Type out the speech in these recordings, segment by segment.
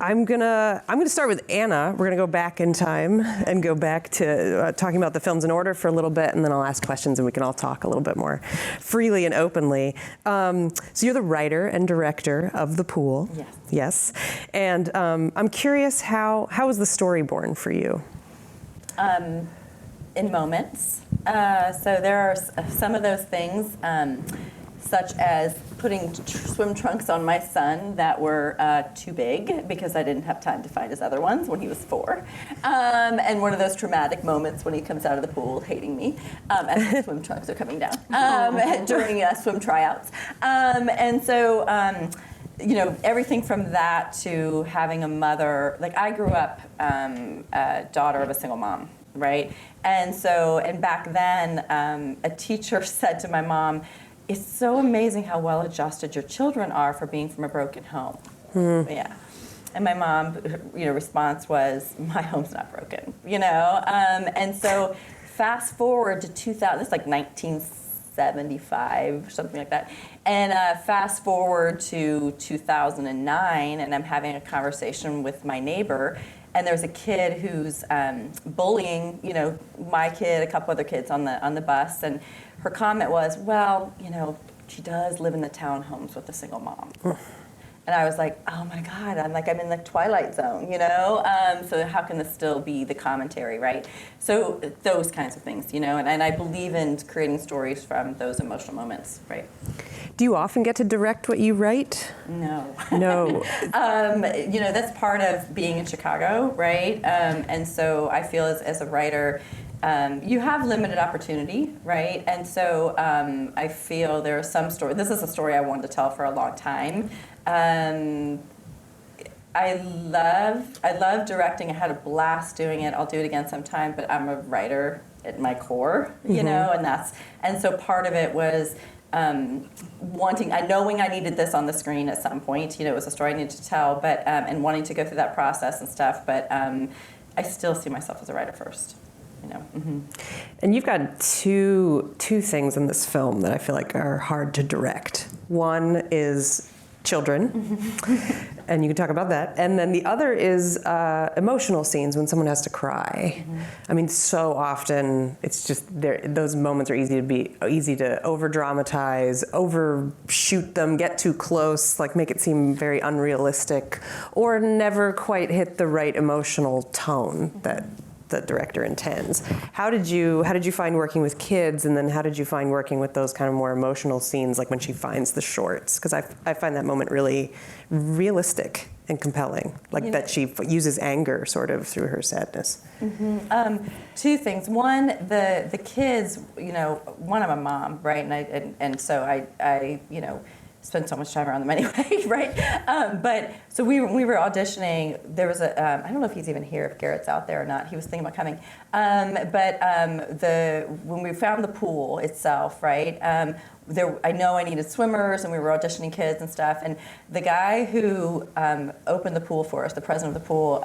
I'm gonna start with Anna. We're gonna go back in time and go back to talking about the films in order for a little bit, and then I'll ask questions and we can all talk a little bit more freely and openly. So you're the writer and director of The Pool. Yes. Yes. And I'm curious, how was the story born for you? In moments. So there are some of those things, such as putting swim trunks on my son that were too big because I didn't have time to find his other ones when he was 4. And one of those traumatic moments when he comes out of the pool hating me as the swim trunks are coming down during swim tryouts. And so, you know, everything from that to having a mother, like I grew up a daughter of a single mom, right? And so, and back then, a teacher said to my mom, "It's so amazing how well adjusted your children are for being from a broken home." Yeah. And my mom, you know, response was, "My home's not broken," you know? And so fast forward to 2000, it's like 1975, something like that. And fast forward to 2009, and I'm having a conversation with my neighbor, and there's a kid who's bullying, you know, my kid, a couple other kids on the bus, and her comment was, "Well, you know, she does live in the townhomes with a single mom." And I was like, oh my God, I'm in the twilight zone, you know? So how can this still be the commentary, right? So those kinds of things, you know, and I believe in creating stories from those emotional moments, right? Do you often get to direct what you write? No. No. You know, that's part of being in Chicago, right? And so I feel as a writer, you have limited opportunity, right? And so I feel there are some stories. This is a story I wanted to tell for a long time. I love directing. I had a blast doing it. I'll do it again sometime, but I'm a writer at my core, you know, and so part of it was knowing I needed this on the screen at some point. You know, it was a story I needed to tell, but and wanting to go through that process and stuff. But I still see myself as a writer first. You know. And you've got two things in this film that I feel like are hard to direct. One is children, and you can talk about that. And then the other is emotional scenes when someone has to cry. I mean, so often it's just those moments are easy to over dramatize, overshoot them, get too close, like make it seem very unrealistic, or never quite hit the right emotional tone that the director intends. How did you find working with kids, and then how did you find working with those kind of more emotional scenes, like when she finds the shorts? Because I find that moment really realistic and compelling, like that she uses anger sort of through her sadness. Two things. One, the kids, you know, one, I'm a mom, right? And so I you know, spend so much time around them anyway, right? But so we were auditioning. There was I don't know if he's even here, if Garrett's out there or not. He was thinking about coming. When we found the pool itself, right? I know I needed swimmers, and we were auditioning kids and stuff. And the guy who opened the pool for us, the president of the pool,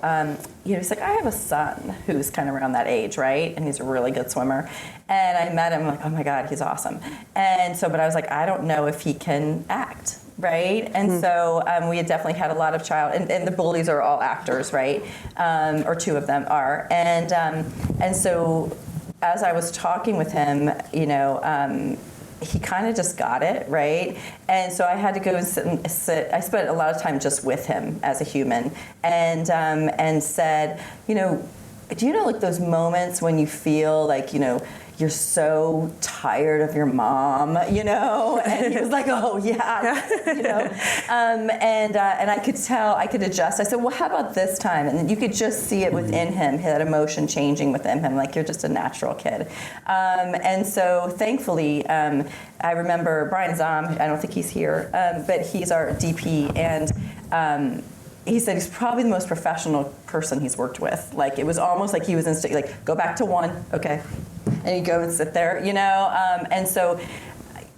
you know, he's like, I have a son who's kind of around that age, right? And he's a really good swimmer. And I met him, I'm like, oh my God, he's awesome. And so, but I was like, I don't know if he can act, right? And so we had definitely had a lot of and the bullies are all actors, right? Or two of them are. And so as I was talking with him, you know, he kind of just got it, right? And so I had to go and sit. I spent a lot of time just with him as a human, and said, you know, do you know, like those moments when you feel like, you know, you're so tired of your mom, you know? And he was like, oh yeah, you know? And I could tell, I could adjust. I said, well, how about this time? And you could just see it within him, that emotion changing within him, like you're just a natural kid. And so thankfully, I remember Brian Zom, I don't think he's here, but he's our DP, and he said he's probably the most professional person he's worked with. Like, it was almost like he was like, go back to one, okay. And you go and sit there, you know? And so,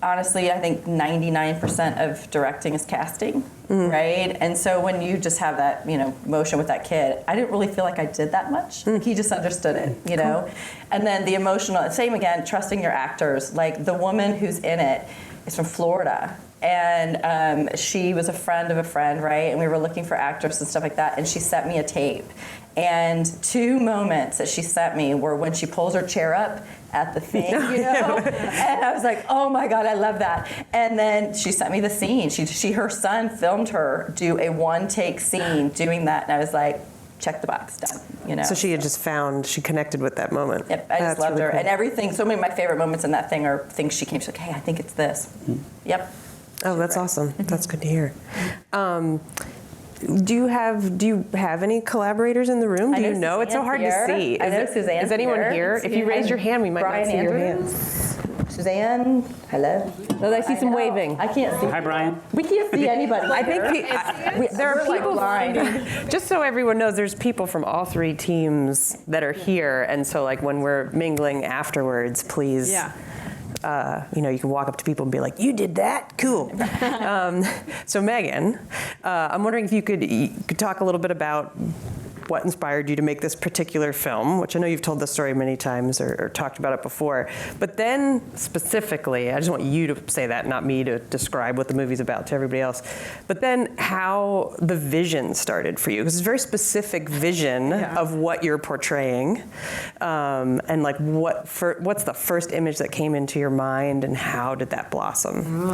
honestly, I think 99% of directing is casting, right? And so when you just have that, you know, motion with that kid, I didn't really feel like I did that much. He just understood it, you know? And then the emotional, same again, trusting your actors. Like, the woman who's in it is from Florida, And she was a friend of a friend, right? And we were looking for actors and stuff like that. And she sent me a tape. And 2 moments that she sent me were when she pulls her chair up at the thing, you know? And I was like, oh my God, I love that. And then she sent me the scene. Her son filmed her do a 1-take scene doing that. And I was like, check the box, done, you know? So she had just she connected with that moment. Yep, I just loved really her. cool. And everything, so many of my favorite moments in that thing are things she's like, hey, I think it's this. Yep. Oh, that's awesome. That's good to hear. Do you have any collaborators in the room? Do you know? It's so hard to see. I know Suzanne. Is anyone here? If you raise your hand, we might not see your hand. Suzanne, hello. Oh, I see some waving. I can't see. Hi, Brian. We can't see anybody. I think there are people. Just so everyone knows, there's people from all 3 teams that are here, and so like when we're mingling afterwards, please. Yeah. You can walk up to people and be like, "You did that? Cool." So Meghann, I'm wondering if you could talk a little bit about what inspired you to make this particular film, which I know you've told the story many times or talked about it before. But then specifically, I just want you to say that, not me to describe what the movie's about to everybody else. But then how the vision started for you, because it's a very specific vision of what you're portraying, and like what's the first image that came into your mind, and how did that blossom?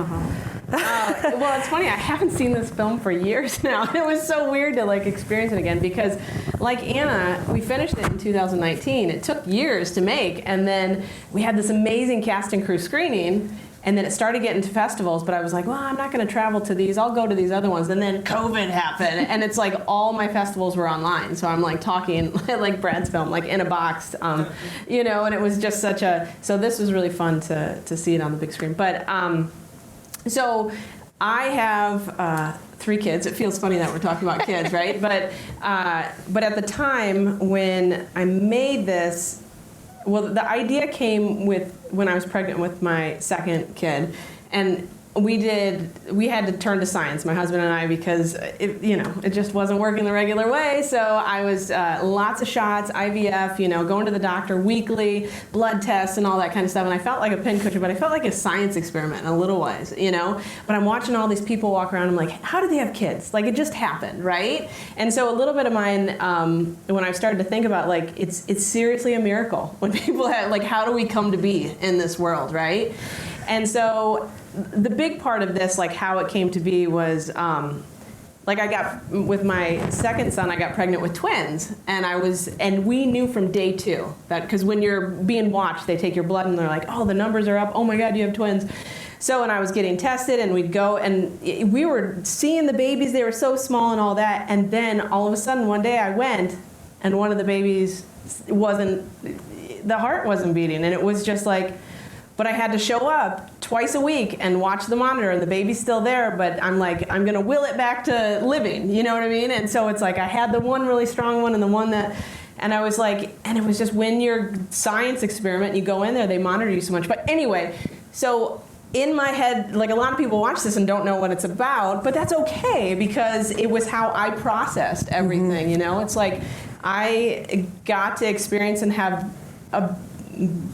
Well, it's funny. I haven't seen this film for years now. It was so weird to like experience it again because, like Anna, we finished it in 2019. It took years to make, and then we had this amazing cast and crew screening, and then it started getting to festivals. But I was like, well, I'm not going to travel to these. I'll go to these other ones. And then COVID happened, and it's like all my festivals were online. So I'm like talking like Brad's film, like in a box, and it was just such a. So this was really fun to see it on the big screen. But so I have 3 kids. It feels funny that we're talking about kids, right? But at the time when I made this, well, the idea came when I was pregnant with my second kid, and we had to turn to science, my husband and I, because it just wasn't working the regular way. So I was lots of shots, IVF, going to the doctor weekly, blood tests and all that kind of stuff. And I felt like a pincushion, but I felt like a science experiment in a little ways, But I'm watching all these people walk around. I'm like, how do they have kids? Like, it just happened, right? And so a little bit of mine, when I started to think about, like, it's seriously a miracle when people have, like, how do we come to be in this world, right? And so the big part of this, like how it came to be, was like I got, with my second son, I got pregnant with twins, and we knew from day 2 that, because when you're being watched, they take your blood and they're like, oh, the numbers are up, oh my God, you have twins. So when I was getting tested, and we'd go, and we were seeing the babies, they were so small and all that, and then all of a sudden one day I went, and one of the babies the heart wasn't beating, and it was just like, but I had to show up twice a week and watch the monitor, and the baby's still there, but I'm like, I'm going to will it back to living, you know what I mean? And so it's like I had the one really strong one and the one that, and I was like, and it was just when your science experiment, you go in there, they monitor you so much. But anyway, so in my head, like a lot of people watch this and don't know what it's about, but that's okay because it was how I processed everything, It's like I got to experience and have a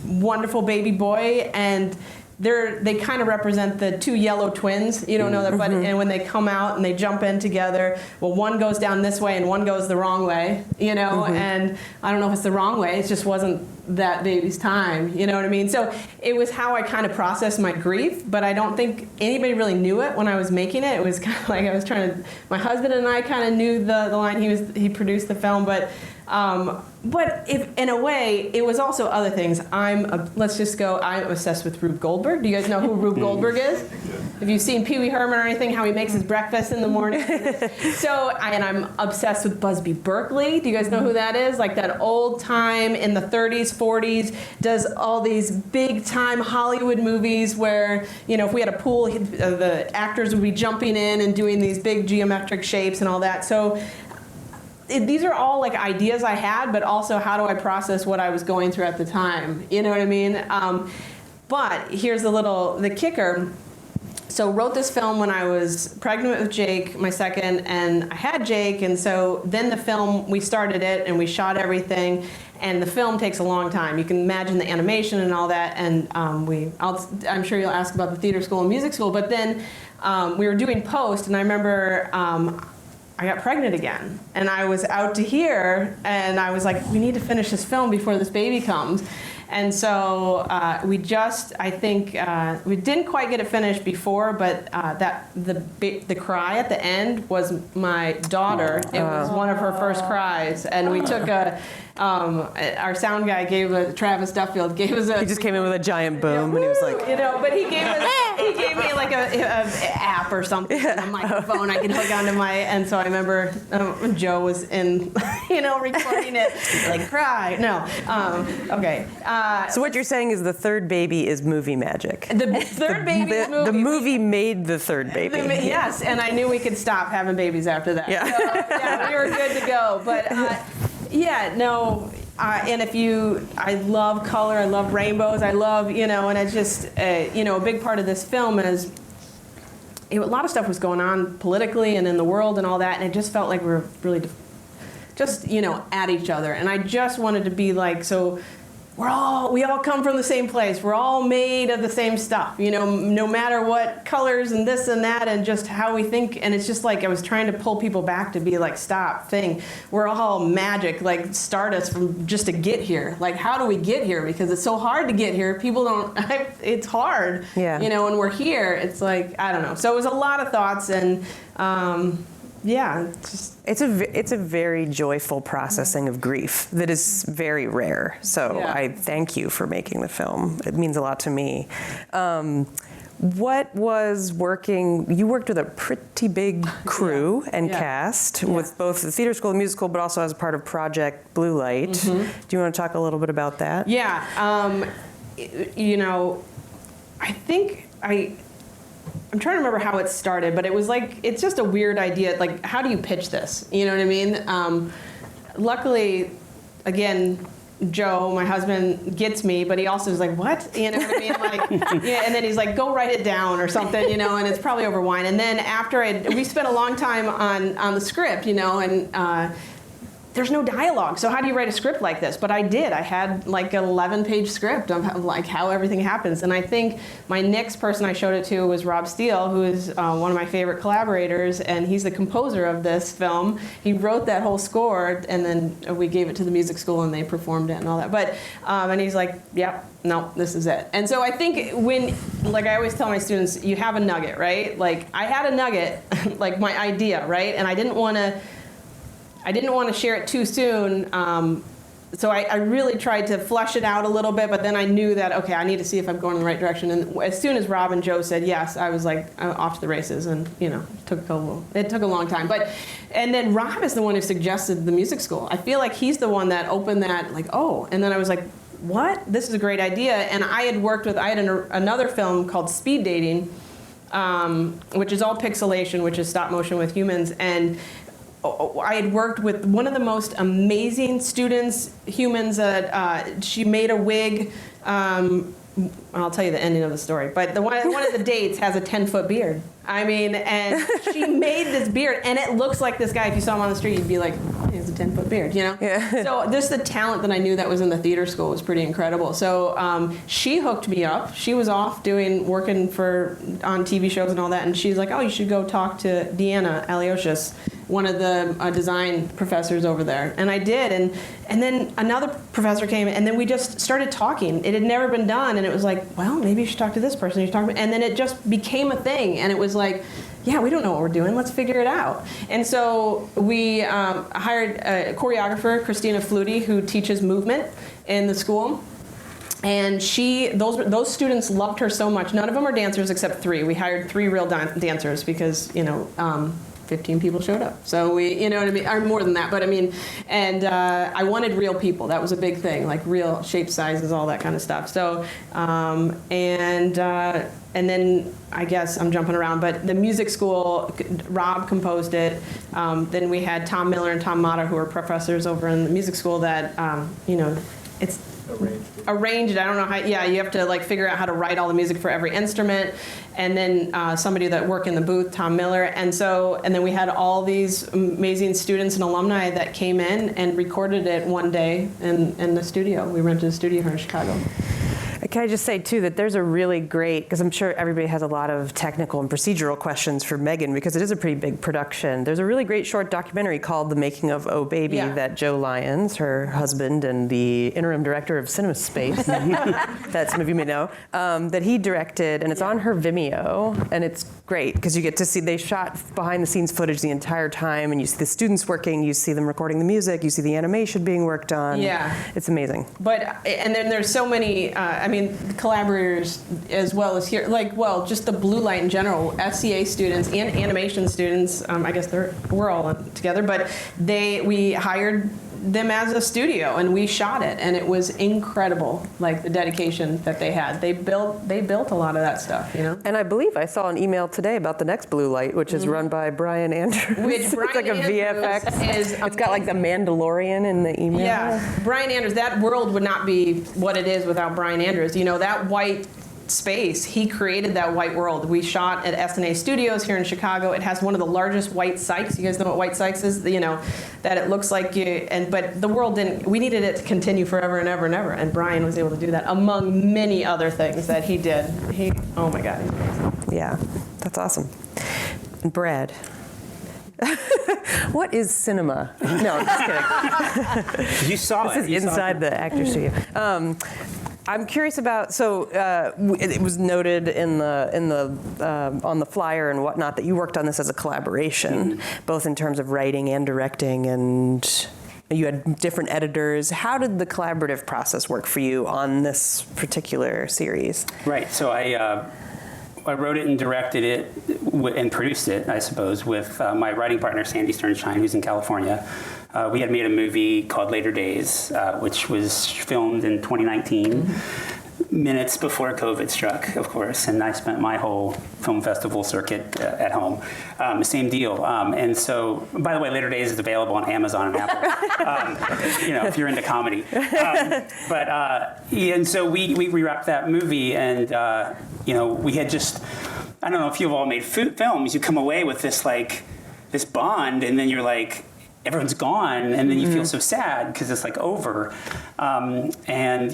wonderful baby boy, and they kind of represent the 2 yellow twins. You don't know that, but and when they come out and they jump in together, well, one goes down this way and one goes the wrong way, and I don't know if it's the wrong way, it just wasn't that baby's time, you know what I mean? So it was how I kind of processed my grief, but I don't think anybody really knew it when I was making it. It was kind of like I was my husband and I kind of knew the line. He produced the film, but if in a way, it was also other things. I'm obsessed with Rube Goldberg. Do you guys know who Rube Goldberg is? Have you seen Pee Wee Herman or anything, how he makes his breakfast in the morning? And I'm obsessed with Busby Berkeley. Do you guys know who that is? Like that old time in the 30s, 40s, does all these big time Hollywood movies where, if we had a pool, the actors would be jumping in and doing these big geometric shapes and all that. So these are all like ideas I had, but also how do I process what I was going through at the time? You know what I mean? But here's the kicker. So wrote this film when I was pregnant with Jake, my second, and I had Jake, and so then the film, we started it and we shot everything, and the film takes a long time. You can imagine the animation and all that, and I'm sure you'll ask about the theater school and music school, but then we were doing post, and I remember I got pregnant again, and I was out to here, and I was like, we need to finish this film before this baby comes. And so I think we didn't quite get it finished before, but the cry at the end was my daughter. It was one of her first cries, and we took our sound guy Travis Duffield gave us He just came in with a giant boom, and he was like, but he gave me like a app or something, a microphone I could hook onto and so I remember Joe was in, recording it, like cry. No, okay. So what you're saying is the third baby is movie magic. The third baby is movie. The movie made the third baby. Yes, and I knew we could stop having babies after that. Yeah, so, we were good to go. But and I love color, I love rainbows, I love, and it's just, a big part of this film is, a lot of stuff was going on politically and in the world and all that, and it just felt like we were really just, at each other. And I just wanted to be like, so we all come from the same place. We're all made of the same stuff, no matter what colors and this and that and just how we think. And it's just like I was trying to pull people back to be like, stop, we're all magic, like stardust from just to get here. Like, how do we get here? Because it's so hard to get here. People don't, it's hard, when we're here. It's like, I don't know. So it was a lot of thoughts and, it's a very joyful processing of grief that is very rare. So I thank you for making the film. It means a lot to me. What was working? You worked with a pretty big crew and cast with both the theater school and music school, but also as a part of Project Blue Light. Do you want to talk a little bit about that? Yeah. I think I'm trying to remember how it started, but it was like, it's just a weird idea. Like, how do you pitch this? You know what I mean? Luckily, again, Joe, my husband, gets me, but he also is like, what? You know what I mean? Like, and then he's like, go write it down or something, and it's probably over wine. And then after we spent a long time on the script, and there's no dialogue. So how do you write a script like this? But I did. I had like an 11-page script of like how everything happens. And I think my next person I showed it to was Rob Steele, who is one of my favorite collaborators, and he's the composer of this film. He wrote that whole score, and then we gave it to the music school, and they performed it and all that. But and he's like, yep, no, this is it. And so I think like I always tell my students, you have a nugget, right? Like I had a nugget, like my idea, right? And I didn't want to share it too soon, so I really tried to flesh it out a little bit, but then I knew that, okay, I need to see if I'm going in the right direction. And as soon as Rob and Joe said yes, I was like, I'm off to the races, and it took a long time. And then Rob is the one who suggested the music school. I feel like he's the one that opened that, like, oh, and then I was like, what? This is a great idea. And I had another film called Speed Dating, which is all pixelation, which is stop motion with humans, and I had worked with one of the most amazing humans that she made a wig. I'll tell you the ending of the story, but one of the dates has a 10-foot beard. I mean, and she made this beard, and it looks like this guy. If you saw him on the street, you'd be like, he has a 10-foot beard, Yeah. So just the talent that I knew that was in the theater school was pretty incredible. So she hooked me up. She was off working on TV shows and all that, and she's like, oh, you should go talk to Deanna Aliocious, one of the design professors over there. And I did, and then another professor came, and then we just started talking. It had never been done, and it was like, well, maybe you should talk to this person. And then it just became a thing, and it was like, yeah, we don't know what we're doing. Let's figure it out. And so we hired a choreographer, Christina Flutie, who teaches movement in the school. And those students loved her so much. None of them are dancers except 3. We hired 3 real dancers because, 15 people showed up. So we, you know what I mean, or more than that, but I mean, and I wanted real people. That was a big thing, like real shape, sizes, all that kind of stuff. So, and then I guess I'm jumping around, but the music school, Rob composed it. Then we had Tom Miller and Tom Mata, who are professors over in the music school that, it's arranged. I don't know how. Yeah, you have to like figure out how to write all the music for every instrument, and then somebody that worked in the booth, Tom Miller, and then we had all these amazing students and alumni that came in and recorded it one day in the studio. We rented a studio here in Chicago. Can I just say, too, that there's a really great, because I'm sure everybody has a lot of technical and procedural questions for Meghann, because it is a pretty big production. There's a really great short documentary called The Making of Oh Baby that Joe Lyons, her husband and the interim director of Cinema Space, that some of you may know, that he directed, and it's on her Vimeo, and it's great, because you get to see, they shot behind-the-scenes footage the entire time, and you see the students working, you see them recording the music, you see the animation being worked on. Yeah. It's amazing. But, and then there's so many, collaborators as well as here, just the blue light in general, SCA students and animation students, I guess we're all together, but we hired them as a studio and we shot it, and it was incredible, like the dedication that they had. They built a lot of that stuff, And I believe I saw an email today about the next blue light, which is run by Brian Andrews. Which Brian it's like a VFX. It's got like the Mandalorian in the email. Yeah, Brian Andrews. That world would not be what it is without Brian Andrews. That white space, he created that white world. We shot at SNA Studios here in Chicago. It has one of the largest white Sykes. You guys know what white Sykes is? That it looks like but the world didn't, we needed it to continue forever and ever and ever. And Brian was able to do that among many other things that he did. Oh my God, he's amazing. Yeah, that's awesome. And Brad. What is cinema? No, I'm just kidding. You saw this it. is inside the actor studio. I'm curious about. It was noted in the on the flyer and whatnot that you worked on this as a collaboration, both in terms of writing and directing, and you had different editors. How did the collaborative process work for you on this particular series? Right. So I wrote it and directed it and produced it, I suppose, with my writing partner, Sandy Sternshine, who's in California. We had made a movie called Later Days, which was filmed in 2019, minutes before COVID struck, of course, and I spent my whole film festival circuit at home. Same deal. And so, by the way, Later Days is available on Amazon and Apple, if you're into comedy. And so we wrapped that movie, and, we had just, I don't know if you've all made films, you come away with this bond, and then you're like, everyone's gone, and then you feel so sad because it's over. And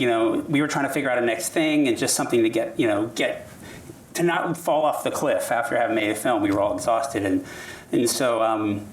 we were trying to figure out a next thing and just something to get to not fall off the cliff after having made a film. We were all exhausted, and so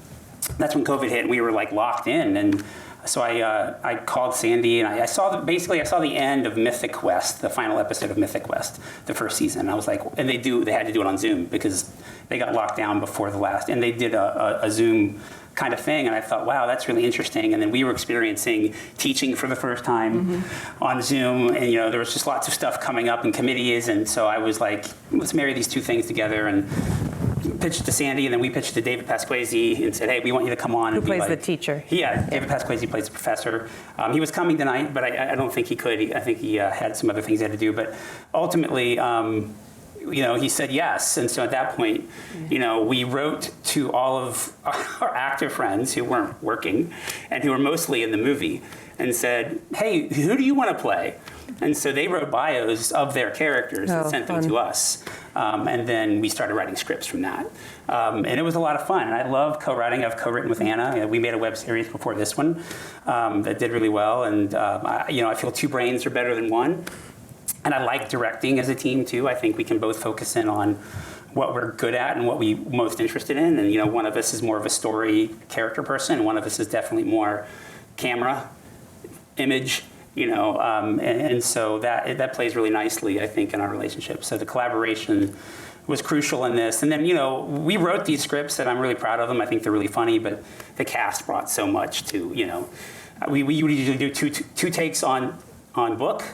that's when COVID hit, and we were locked in. And so I called Sandy, and I saw the end of Mythic Quest, the final episode of Mythic Quest, the first season. And I was like, and they had to do it on Zoom because they got locked down before the last, and they did a Zoom kind of thing, and I thought, wow, that's really interesting. And then we were experiencing teaching for the first time on Zoom, and there was just lots of stuff coming up in committees, and so I was like, let's marry these two things together, and pitched to Sandy, and then we pitched to David Pasquesi and said, hey, we want you to come on. Who plays the teacher? David Pasquesi plays the professor. He was coming tonight, but I don't think he could. I think he had some other things he had to do, but ultimately, he said yes. And so at that point, we wrote to all of our actor friends who weren't working and who were mostly in the movie and said, hey, who do you want to play? And so they wrote bios of their characters and sent them to us. And then we started writing scripts from that. And it was a lot of fun. And I love co-writing. I've co-written with Anna. We made a web series before this one that did really well. And, I feel two brains are better than one. And I like directing as a team, too. I think we can both focus in on what we're good at and what we're most interested in. And, one of us is more of a story character person, and one of us is definitely more camera, image, and so that plays really nicely, I think, in our relationship. So the collaboration was crucial in this. And then, we wrote these scripts, and I'm really proud of them. I think they're really funny, but the cast brought so much to, we usually do two takes on book,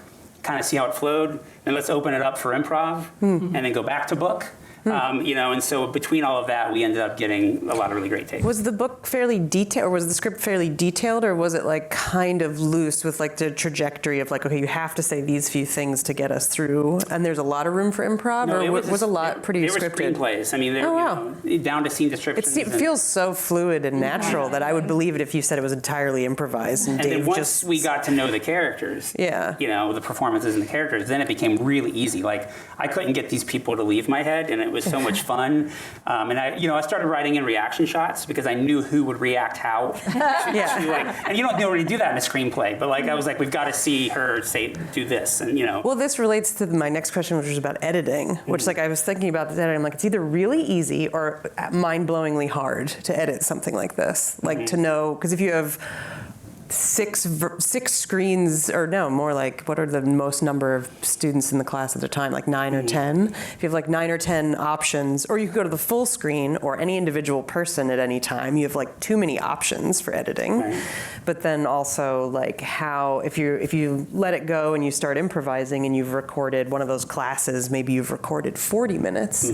kind of see how it flowed, and let's open it up for improv, and then go back to book. And so between all of that, we ended up getting a lot of really great takes. Was the book fairly detailed, or was the script fairly detailed, or was it kind of loose with the trajectory of okay, you have to say these few things to get us through, and there's a lot of room for improv, no, or was a lot pretty scripted? There were screenplays. I mean, they're down to scene descriptions. It feels so fluid and natural that I would believe it if you said it was entirely improvised. And Dave then once we got to know the characters, the performances and the characters, then it became really easy. I couldn't get these people to leave my head, and it was so much fun. And I started writing in reaction shots because I knew who would react how. And you don't already do that in a screenplay, but I was like, we've got to see her do this, and Well, this relates to my next question, which was about editing, which I was thinking about the editing. I'm like, it's either really easy or mind-blowingly hard to edit something like this. To know, because if you have six screens, or no, more like, what are the most number of students in the class at the time, like 9 or 10? If you have 9 or 10 options, or you could go to the full screen, or any individual person at any time, you have too many options for editing. Right. But then also how, if you let it go and you start improvising and you've recorded one of those classes, maybe you've recorded 40 minutes.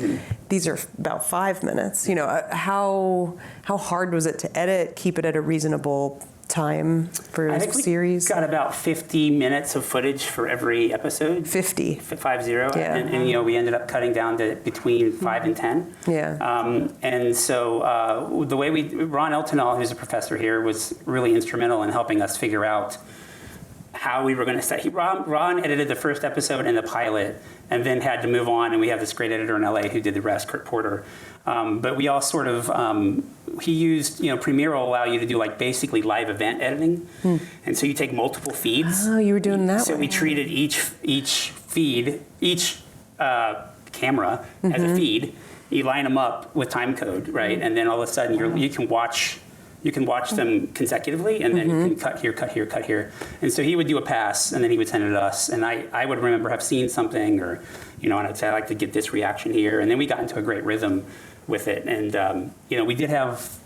These are about 5 minutes. How hard was it to edit, keep it at a reasonable time for a series? We got about 50 minutes of footage for every episode. 50. 50. Yeah. And we ended up cutting down to between 5 and 10. Yeah. And so the way Ron Eltonall, who's a professor here, was really instrumental in helping us figure out how we were going to set. Ron edited the first episode and the pilot, and then had to move on. And we have this great editor in LA who did the rest, Kurt Porter. But we all sort of, he used, Premiere will allow you to do basically live event editing. And so you take multiple feeds. Oh, you were doing that So we treated each feed, each camera as a feed. You line them up with time code, right? And then all of a sudden you can watch them consecutively, and then you can cut here, cut here, cut here. And so he would do a pass, and then he would send it to us. And I would remember have seen something, or, and I'd say, I'd like to get this reaction here. And then we got into a great rhythm with it. And, we did have,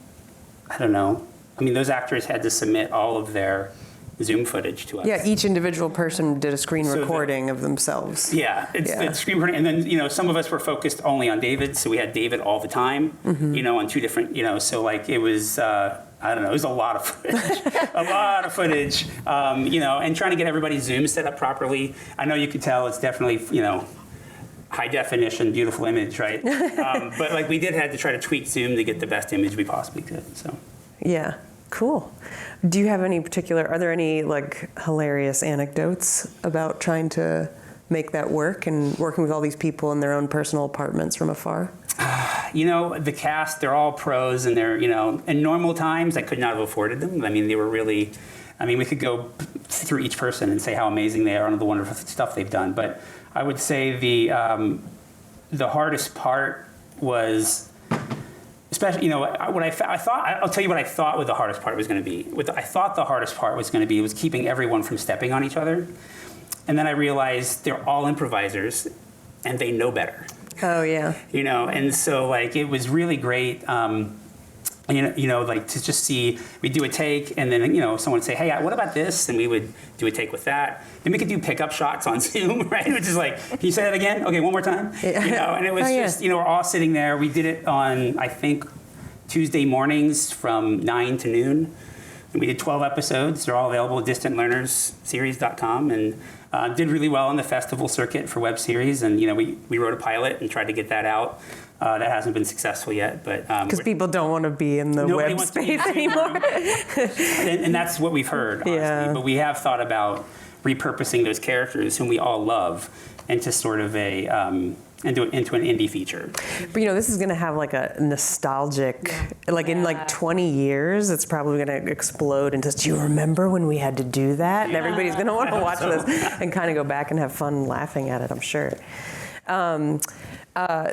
those actors had to submit all of their Zoom footage to us. Yeah, each individual person did a screen recording of themselves. Yeah, it's screen recording. And then, some of us were focused only on David, so we had David all the time, on two different, so it was, it was a lot of footage, and trying to get everybody's Zoom set up properly. I know you could tell it's definitely, high definition, beautiful image, right? But we did have to try to tweak Zoom to get the best image we possibly could, so. Yeah, cool. Do you have are there any hilarious anecdotes about trying to make that work and working with all these people in their own personal apartments from afar? The cast, they're all pros, and they're, in normal times, I could not have afforded them. They were really, we could go through each person and say how amazing they are and the wonderful stuff they've done. But I would say the hardest part was, especially, what I thought, I'll tell you what I thought the hardest part was going to be. What I thought the hardest part was going to be was keeping everyone from stepping on each other. And then I realized they're all improvisers, and they know better. Oh, yeah. And so, it was really great, to just see, we'd do a take, and then, someone would say, hey, what about this? And we would do a take with that. Then we could do pickup shots on Zoom, right? Which is can you say that again? Okay, one more time. Yeah. And it was just, we're all sitting there. We did it on, I think, Tuesday mornings from 9 to noon. And we did 12 episodes. They're all available at distantlearnersseries.com, and did really well on the festival circuit for web series. And we wrote a pilot and tried to get that out. That hasn't been successful yet, but because people don't want to be in the web space anymore. and that's what we've heard, honestly. Yeah. But we have thought about repurposing those characters whom we all love into sort of into an indie feature. But this is going to have a nostalgic, in 20 years, it's probably going to explode into, do you remember when we had to do that? And everybody's going to want to watch this and kind of go back and have fun laughing at it, I'm sure.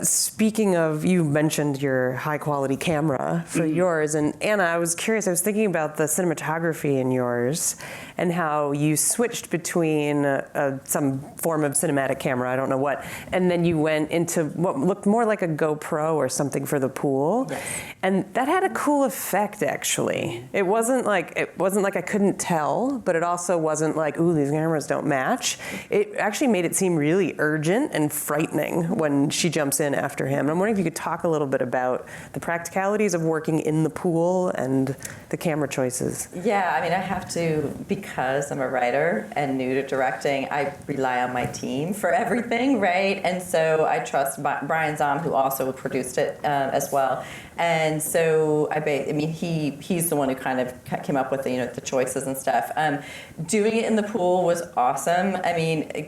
Speaking of, you mentioned your high quality camera for yours, and Anna, I was curious, I was thinking about the cinematography in yours and how you switched between some form of cinematic camera, I don't know what, and then you went into what looked more like a GoPro or something for the pool. Yes. And that had a cool effect, actually. It wasn't like I couldn't tell, but it also wasn't like, ooh, these cameras don't match. It actually made it seem really urgent and frightening when she jumps in after him. And I'm wondering if you could talk a little bit about the practicalities of working in the pool and the camera choices. Yeah, I have to, because I'm a writer and new to directing, I rely on my team for everything, right? And so I trust Brian Zom, who also produced it as well. And so he's the one who kind of came up with the choices and stuff. Doing it in the pool was awesome.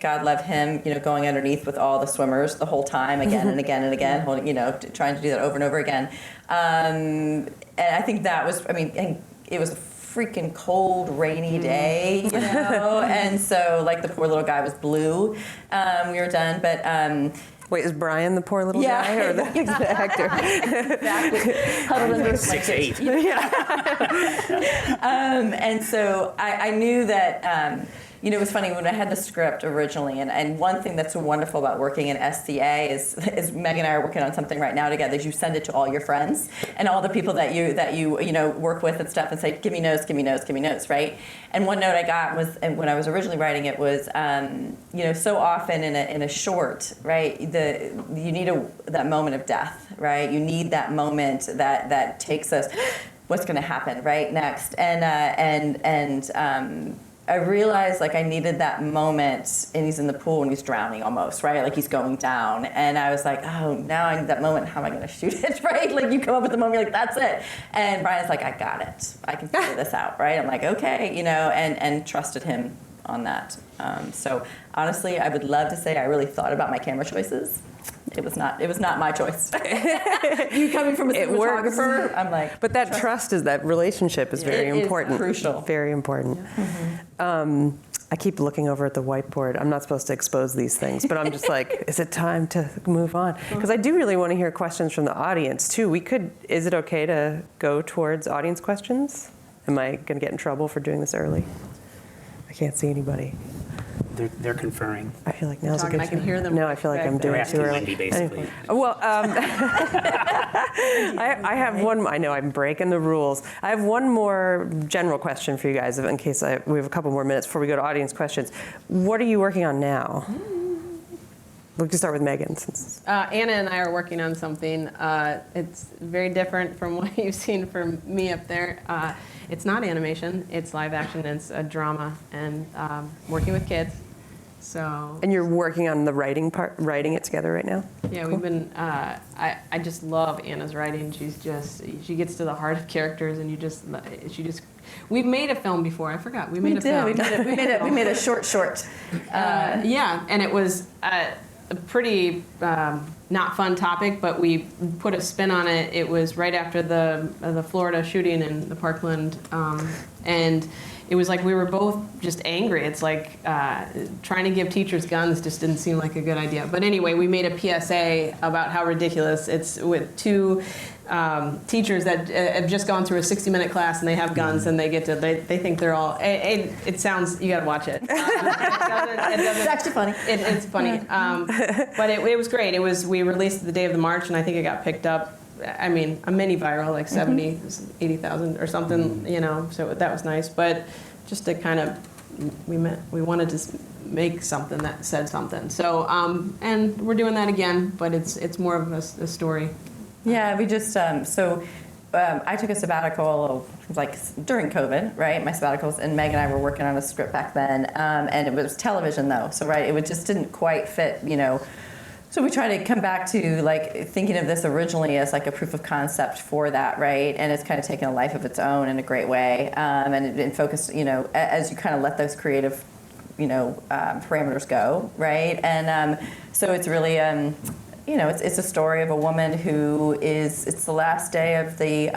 God love him, going underneath with all the swimmers the whole time. again and again and again, holding, trying to do that over and over again. And I think that was, and it was a freaking cold, rainy day, and so like the poor little guy was blue. We were done, but. Wait, is Brian the poor little guy or the actor? Exactly. Huddled under 6'8". And so I knew that, it was funny when I had the script originally, and one thing that's so wonderful about working in SCA is Meg and I are working on something right now together. Is you send it to all your friends and all the people that you work with and stuff, and say, give me notes, right? And one note I got was, and when I was originally writing it was, so often in a short, right, you need that moment of death, right? You need that moment that takes us, what's going to happen, right, next, and I realized like I needed that moment, and he's in the pool and he's drowning almost, right? Like he's going down, and I was like, oh, now I need that moment. How am I going to shoot it, right? Like you come up with the moment, you're like, that's it. And Brian's like, I got it. I can figure this out, right? I'm like, okay, and trusted him on that. So honestly, I would love to say I really thought about my camera choices. It was not my choice. You coming from a cinematographer, I'm like. But that relationship is very important. It's crucial. Very important. Yeah. Mm-hmm. I keep looking over at the whiteboard. I'm not supposed to expose these things, but I'm just like, is it time to move on? Because I do really want to hear questions from the audience too. Is it okay to go towards audience questions? Am I going to get in trouble for doing this early? I can't see anybody. They're conferring. I feel like now's a good time. I can hear them. No, I feel like I'm doing it too early. Wendy, basically. Anyway. Well, I have one. I know I'm breaking the rules. I have one more general question for you guys, in case we have a couple more minutes before we go to audience questions. What are you working on now? We can start with Meghann. Anna and I are working on something. It's very different from what you've seen from me up there. It's not animation. It's live action. It's a drama, and working with kids. So. And you're working on the writing it together right now? Yeah, cool. We've been. I just love Anna's writing. She gets to the heart of characters, and We've made a film before. I forgot. We made a film. We made a short. Yeah, and it was a pretty not fun topic, but we put a spin on it. It was right after the Florida shooting in the Parkland, and it was like we were both just angry. It's like trying to give teachers guns just didn't seem like a good idea. But anyway, we made a PSA about how ridiculous it's with two teachers that have just gone through a 60-minute class and they have guns and they think they're all. It sounds, you got to watch it. It's actually funny. It's funny, but it was great. We released the day of the march, and I think it got picked up. I mean, a mini viral, like 70, 80,000 or something, so that was nice. But just to kind of, we wanted to make something that said something. So, and we're doing that again, but it's more of a story. Yeah, we just, I took a sabbatical like during COVID, right? My sabbaticals, and Meg and I were working on a script back then, and it was television though. So, right, it just didn't quite fit, So we try to come back to like thinking of this originally as like a proof of concept for that, right? And it's kind of taken a life of its own in a great way, and focused, as you kind of let those creative, parameters go, right? And so it's really, it's a story of a woman who it's the last day of the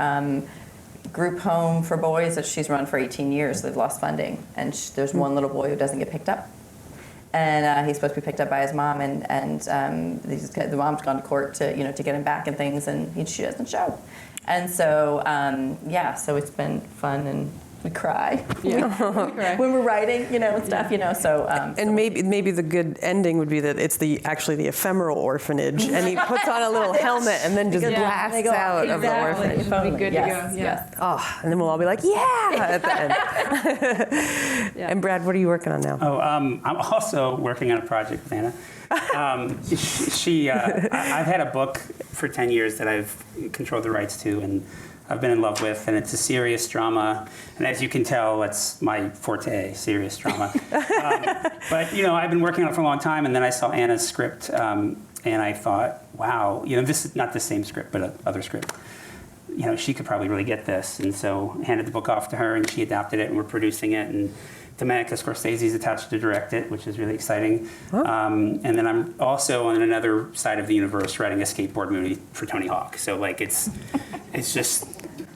group home for boys that she's run for 18 years. They've lost funding, and there's one little boy who doesn't get picked up. And he's supposed to be picked up by his mom, and the mom's gone to court to get him back and things, and she doesn't show. And so so it's been fun, and we cry. Yeah, when we're writing, and stuff, So and maybe the good ending would be that it's actually the ephemeral orphanage, and he puts on a little helmet and then just blasts out of the orphanage. It'll be good to go. Yes. Oh, and then we'll all be like, yeah, at the end. Yeah. And Brad, what are you working on now? I'm also working on a project with Anna. I've had a book for 10 years that I've controlled the rights to, and I've been in love with, and it's a serious drama. And as you can tell, that's my forte, serious drama. But, I've been working on it for a long time, and then I saw Anna's script, and I thought, wow, this is not the same script, but another script. she could probably really get this. And so handed the book off to her, and she adapted it, and we're producing it. And Domenico Scorsese's attached to direct it, which is really exciting. Oh. And then I'm also on another side of the universe writing a skateboard movie for Tony Hawk. So like it's just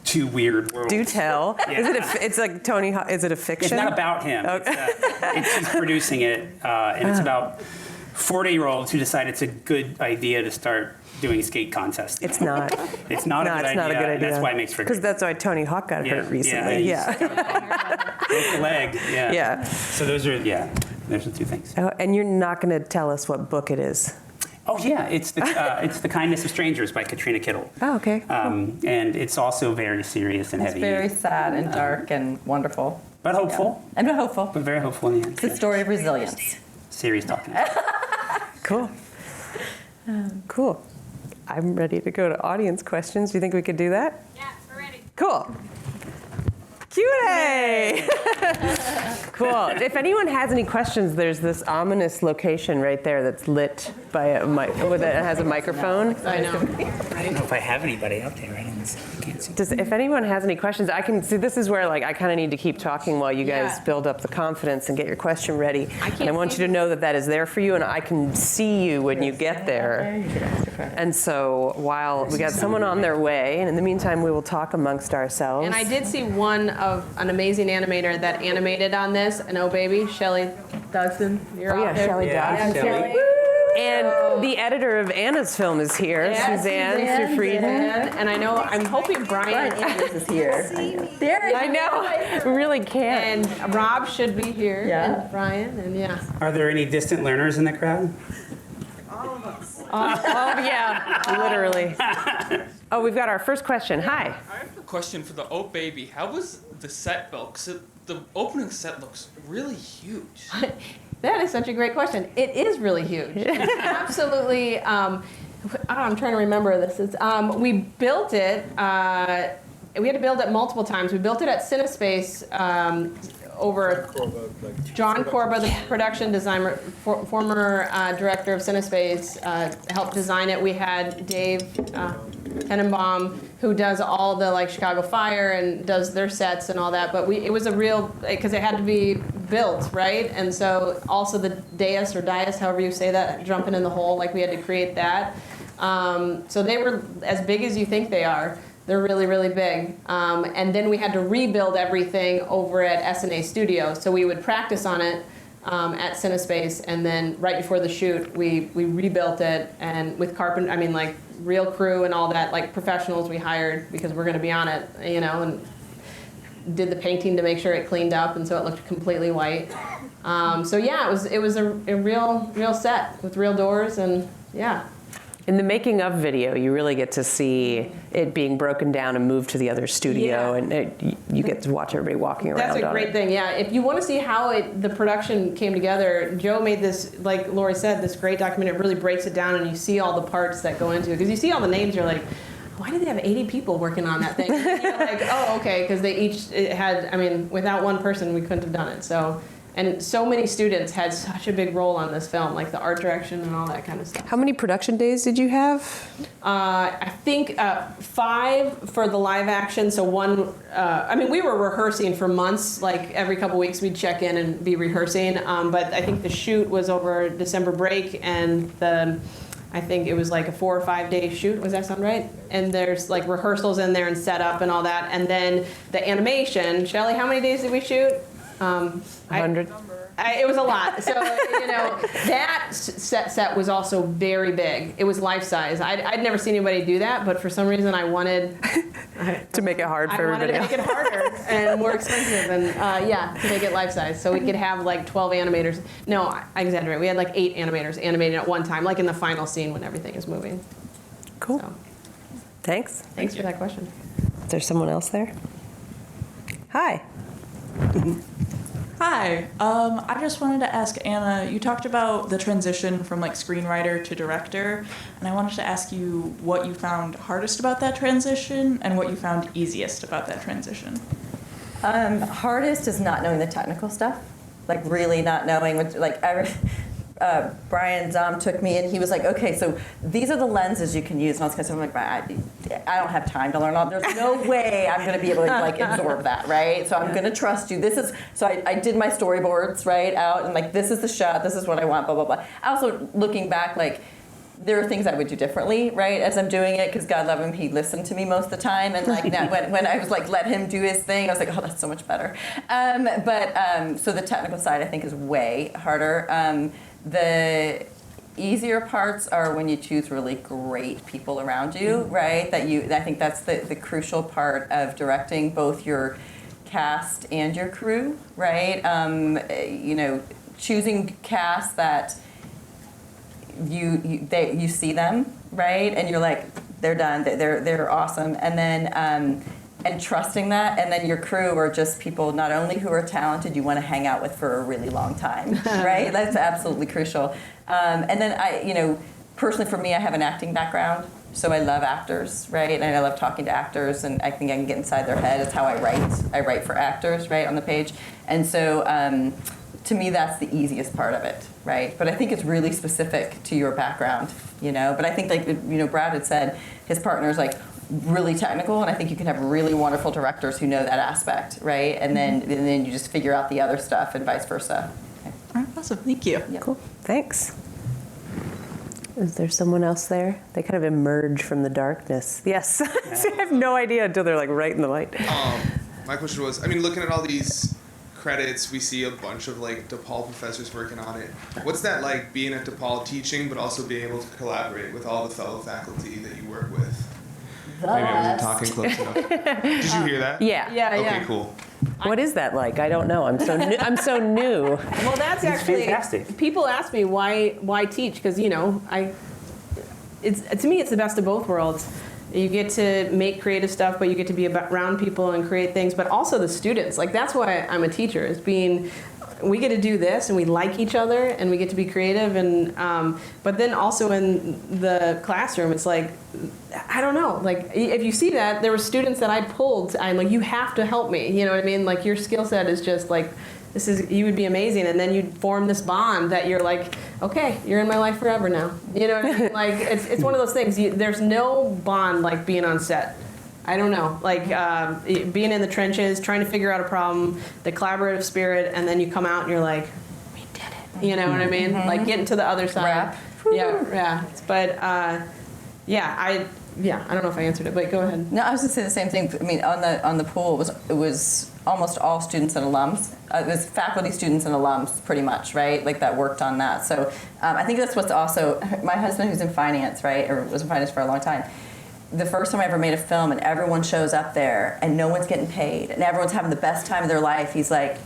two weird worlds. Do tell. Yeah. It's like Tony Hawk. Is it a fiction? It's not about him. Okay. He's producing it, and it's about 40-year-olds who decide it's a good idea to start doing skate contests. It's not. It's not a good idea. Not a good idea. And that's why it makes for because that's why Tony Hawk got hurt recently. Yeah. Broke the leg. Yeah. Yeah. So those are there's the two things. Oh, and you're not going to tell us what book it is. Oh yeah, it's the Kindness of Strangers by Katrina Kittle. Oh, okay. And it's also very serious and It's heavy. very sad and dark and wonderful. But hopeful. Yeah. And hopeful. But very hopeful in the end. It's a story of resilience. Serious talking. Cool. Cool. I'm ready to go to audience questions. Do you think we could do that? Yeah, we're ready. Cool. Q&A. Cool. If anyone has any questions, there's this ominous location right there that's lit by a mic, that has a microphone. I know. I don't know if I have anybody out there. I can't see. If anyone has any questions, I can see. This is where I kind of need to keep talking while you guys Yeah. build up the confidence and get your question ready. can't And I want see you to know that that is there for you, and I can see you when you get there. And so while we got someone on their way, and in the meantime, we will talk amongst ourselves. And I did see one of an amazing animator that animated on this, an oh baby, Shelley Dodson. You're Oh, yeah, out there. Shelley Dodson. Shelley. And the editor of Anna's film is here, Yeah, Suzanne Sufrieden. And I know, I'm hoping Brian This is here. There I know. We really can't. and Rob should be here, Yeah. and Brian, and yeah. Are there any distant learners in the crowd? Oh, yeah, literally. Oh, we've got our first question. Hi. I have a question for the Oh Baby. How was the set built? Because the opening set looks really huge. That is such a great question. It is really huge. It's absolutely. I'm trying to remember this. We built it. We had to build it multiple times. We built it at CineSpace over John Corba, the production designer, former director of CineSpace, helped design it. We had Dave Tenenbaum, who does all the Chicago Fire and does their sets and all that. But it was a real, because it had to be built, right? And so also the dais or dais, however you say that, jumping in the hole, we had to create that. So they were as big as you think they are. They're really, really big. And then we had to rebuild everything over at S&A Studios. So we would practice on it at CineSpace, and then right before the shoot, we rebuilt it, and with real crew and all that, professionals we hired because we're going to be on it, and did the painting to make sure it cleaned up, and so it looked completely white. So yeah, it was a real set with real doors, and yeah. In the making of video, you really get to see it being broken down and moved to the other studio, Yeah. and you get to watch everybody walking around. That's a great thing, yeah. If you want to see how the production came together, Joe made this, like Lori said, this great documentary. It really breaks it down, and you see all the parts that go into it. Because you see all the names, you're like, why did they have 80 people working on that thing? And you're like, oh, okay, because they each had, without one person, we couldn't have done it. So. And so many students had such a big role on this film, like the art direction and all that kind of stuff. How many production days did you have? I think 5 for the live action. So one, we were rehearsing for months. Every couple weeks we'd check in and be rehearsing. But I think the shoot was over December break, and I think it was a 4 or 5 day shoot. Does that sound right? And there's rehearsals in there and setup and all that. And then the animation. Shelley, how many days did we shoot? 100. It was a lot. So, that set was also very big. It was life size. I'd never seen anybody do that, but for some reason I wanted to make it hard for everybody else. I wanted to make it harder and more expensive, and to make it life size. So we could have 12 animators. No, I exaggerate. We had 8 animators animating at one time, in the final scene when everything is moving. Cool. So, Thanks. thanks for that question. Is there someone else there? Hi. Hi. I just wanted to ask Anna, you talked about the transition from screenwriter to director, and I wanted to ask you what you found hardest about that transition and what you found easiest about that transition. Hardest is not knowing the technical stuff, really not knowing what, Brian Dom took me and he was like, okay, so these are the lenses you can use. And I was kind of like, I don't have time to learn all. There's no way I'm going to be able to like absorb that, right? So I'm going to trust you. So I did my storyboards, right, out and like, this is the shot, this is what I want, blah, blah, blah. Also looking back, like, there are things I would do differently, right, as I'm doing it, because God love him, he listened to me most of the time, and like now, when I was like, let him do his thing, I was like, oh, that's so much better. So the technical side, I think, is way harder. The easier parts are when you choose really great people around you, right? I think that's the crucial part of directing both your cast and your crew, right? Choosing cast that you see them, right, and you're like, they're done, they're awesome, and then and trusting that, and then your crew are just people not only who are talented, you want to hang out with for a really long time, right? That's absolutely crucial. And then personally for me, I have an acting background, so I love actors, right, and I love talking to actors, and I think I can get inside their head. It's how I write. I write for actors, right, on the page, and so to me, that's the easiest part of it, right? But I think it's really specific to your background, But I think, like, Brad had said, his partner's like really technical, and I think you can have really wonderful directors who know that aspect, right? And then you just figure out the other stuff, and vice versa. Okay. All right, awesome. Thank you. Yep. Cool. Thanks. Is there someone else there? They kind of emerge from the darkness. Yes. I have no idea until they're like right in the light. My question was, looking at all these credits, we see a bunch of like DePaul professors working on it. What's that like, being at DePaul teaching, but also being able to collaborate with all the fellow faculty that you work with? Maybe I wasn't talking close enough. Did you hear that? Yeah. Okay, cool. What is that like? I don't know. I'm so new. Well, that's actually fantastic. People ask me why teach, because to me it's the best of both worlds. You get to make creative stuff, but you get to be around people and create things, but also the students. Like, that's why I'm a teacher, is we get to do this and we like each other and we get to be creative, and but then also in the classroom, it's like, I don't know, like, if you see that, there were students that I pulled, I'm like, you have to help me, you know what I mean? Like, your skill set is just like, you would be amazing, and then you form this bond that you're like, okay, you're in my life forever now. You know what I mean? Like, it's one of those things. There's no bond like being on set. I don't know, like being in the trenches, trying to figure out a problem, the collaborative spirit, and then you come out and you're like, we did it. You know what I mean? Mm-hmm. Like, getting to the other side. Wrap. Yeah. But I don't know if I answered it, but go ahead. No, I was going to say the same thing. On the pool, it was almost all students and alums. It was faculty, students, and alums, pretty much, right? Like, that worked on that. So I think that's what's also, my husband, who's in finance, right, or was in finance for a long time, the first time I ever made a film and everyone shows up there and no one's getting paid and everyone's having the best time of their life, he's like,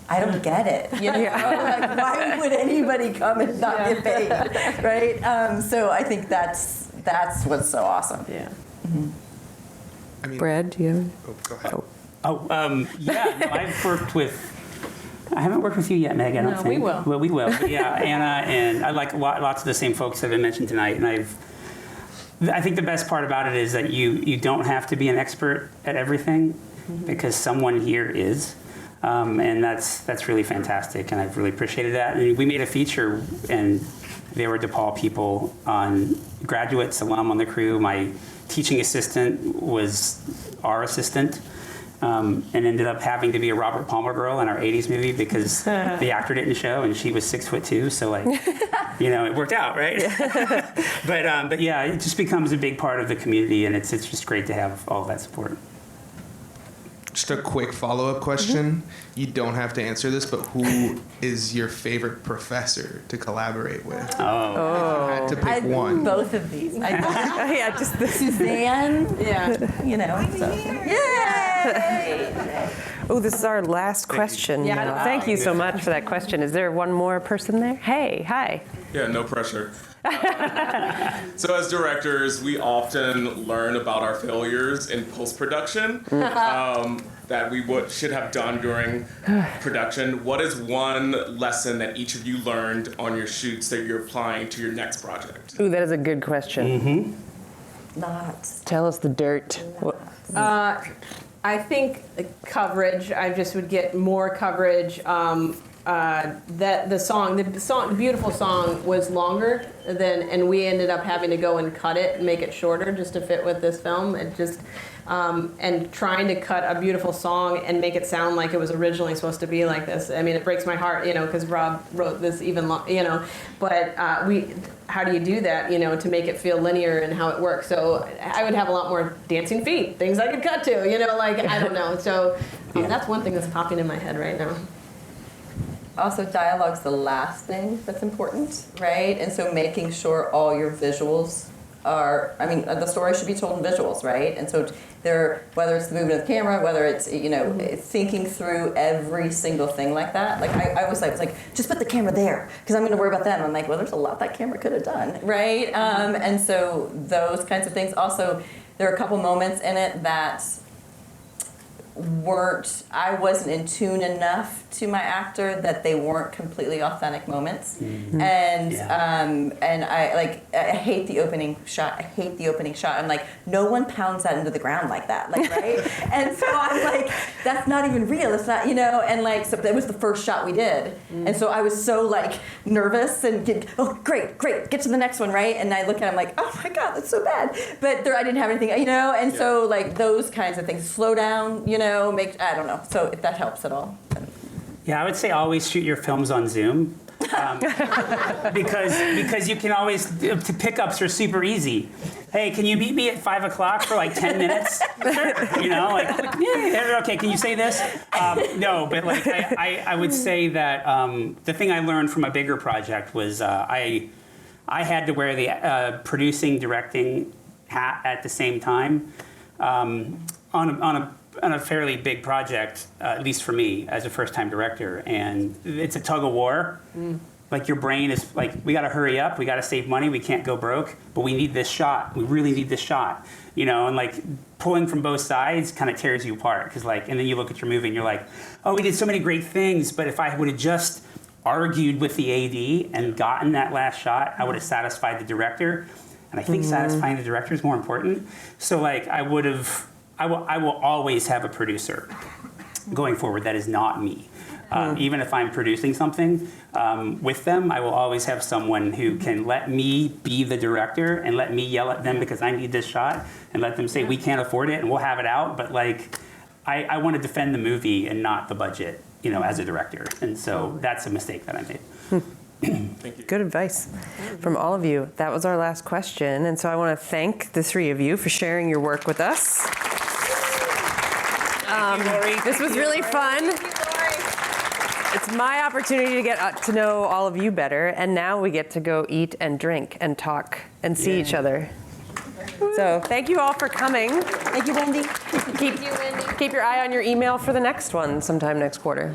I don't get it. Like, why would anybody come and not get paid, right? So I think that's what's so awesome. Yeah. Mm-hmm. Brad, do you have any? Go ahead. I haven't worked with you yet, Meghann. I don't think. We will. Well, we will. But yeah, Anna, and I like lots of the same folks that have been mentioned tonight, and I think the best part about it is that you don't have to be an expert at everything, because someone here is, and that's really fantastic, and I've really appreciated that. And we made a feature, and there were DePaul people on graduates, alum on the crew. My teaching assistant was our assistant, and ended up having to be a Robert Palmer girl in our 80s movie because the actor didn't show, and she was 6'2", so like, it worked out, right? But yeah, it just becomes a big part of the community, and it's just great to have all of that support. Just a quick follow-up question. Mm-hmm. You don't have to answer this, but who is your favorite professor to collaborate with? Oh. If you had to pick one. Both of these. Yeah, just the Suzanne. Yeah. So. Yay! Oh, this is our last question. Yeah, I know. Thank you so much for that question. Is there one more person there? Hey, hi. Yeah, no pressure. So as directors, we often learn about our failures in post-production that we should have done during production. What is one lesson that each of you learned on your shoots that you're applying to your next project? Ooh, that is a good question. Mm-hmm. Lots. Tell us the dirt. I think coverage. I just would get more coverage. that the beautiful song was longer than, and we ended up having to go and cut it and make it shorter just to fit with this film. It just and trying to cut a beautiful song and make it sound like it was originally supposed to be like this. I mean, it breaks my heart, because Rob wrote this even, but how do you do that, to make it feel linear and how it works? So I would have a lot more dancing feet, things I could cut to, I don't know. So that's one thing that's popping in my head right now. Also, dialogue's the last thing that's important, right? And so making sure all your visuals are, the story should be told in visuals, right? And so whether it's the movement of the camera, whether it's, thinking through every single thing like that. Like, I was like, just put the camera there, because I'm going to worry about them. I'm like, well, there's a lot that camera could have done, right? And so those kinds of things. Also, there are a couple moments in it that I wasn't in tune enough to my actor that they weren't completely authentic moments. Mm-hmm. And I hate the opening shot. I'm like, no one pounds that into the ground like that, right? And so I'm like, that's not even real. It's not, and so that was the first shot we did. Mm-hmm. And so I was so nervous and great, get to the next one, right? And I look at him like, oh my God, that's so bad. But I didn't have anything, and so those kinds of things, slow down, I don't know. So if that helps at all. Yeah, I would say always shoot your films on Zoom. Because you can always, the pickups are super easy. Hey, can you meet me at 5 o'clock for 10 minutes? Sure. Yeah, okay, can you say this? No, but I would say that the thing I learned from a bigger project was I had to wear the producing, directing hat at the same time on a fairly big project, at least for me as a first-time director, and it's a tug of war. Your brain is we got to hurry up, we got to save money, we can't go broke, but we need this shot, we really need this shot, and pulling from both sides kind of tears you apart, because and then you look at your movie and you're like, oh, we did so many great things, but if I would have just argued with the AD and gotten that last shot, I would have satisfied the director, and I think satisfying the director is more important. So I will always have a producer going forward that is not me. Even if I'm producing something with them, I will always have someone who can let me be the director and let me yell at them because I need this shot, and let them say we can't afford it and we'll have it out. But I want to defend the movie and not the budget, as a director. And so that's a mistake that I made. Thank you. Good advice from all of you. That was our last question. And so I want to thank the three of you for sharing your work with us. This was really fun. It's my opportunity to get to know all of you better, and now we get to go eat and drink and talk and see each other. So thank you all for coming. Thank you, Wendy. Keep your eye on your email for the next one sometime next quarter.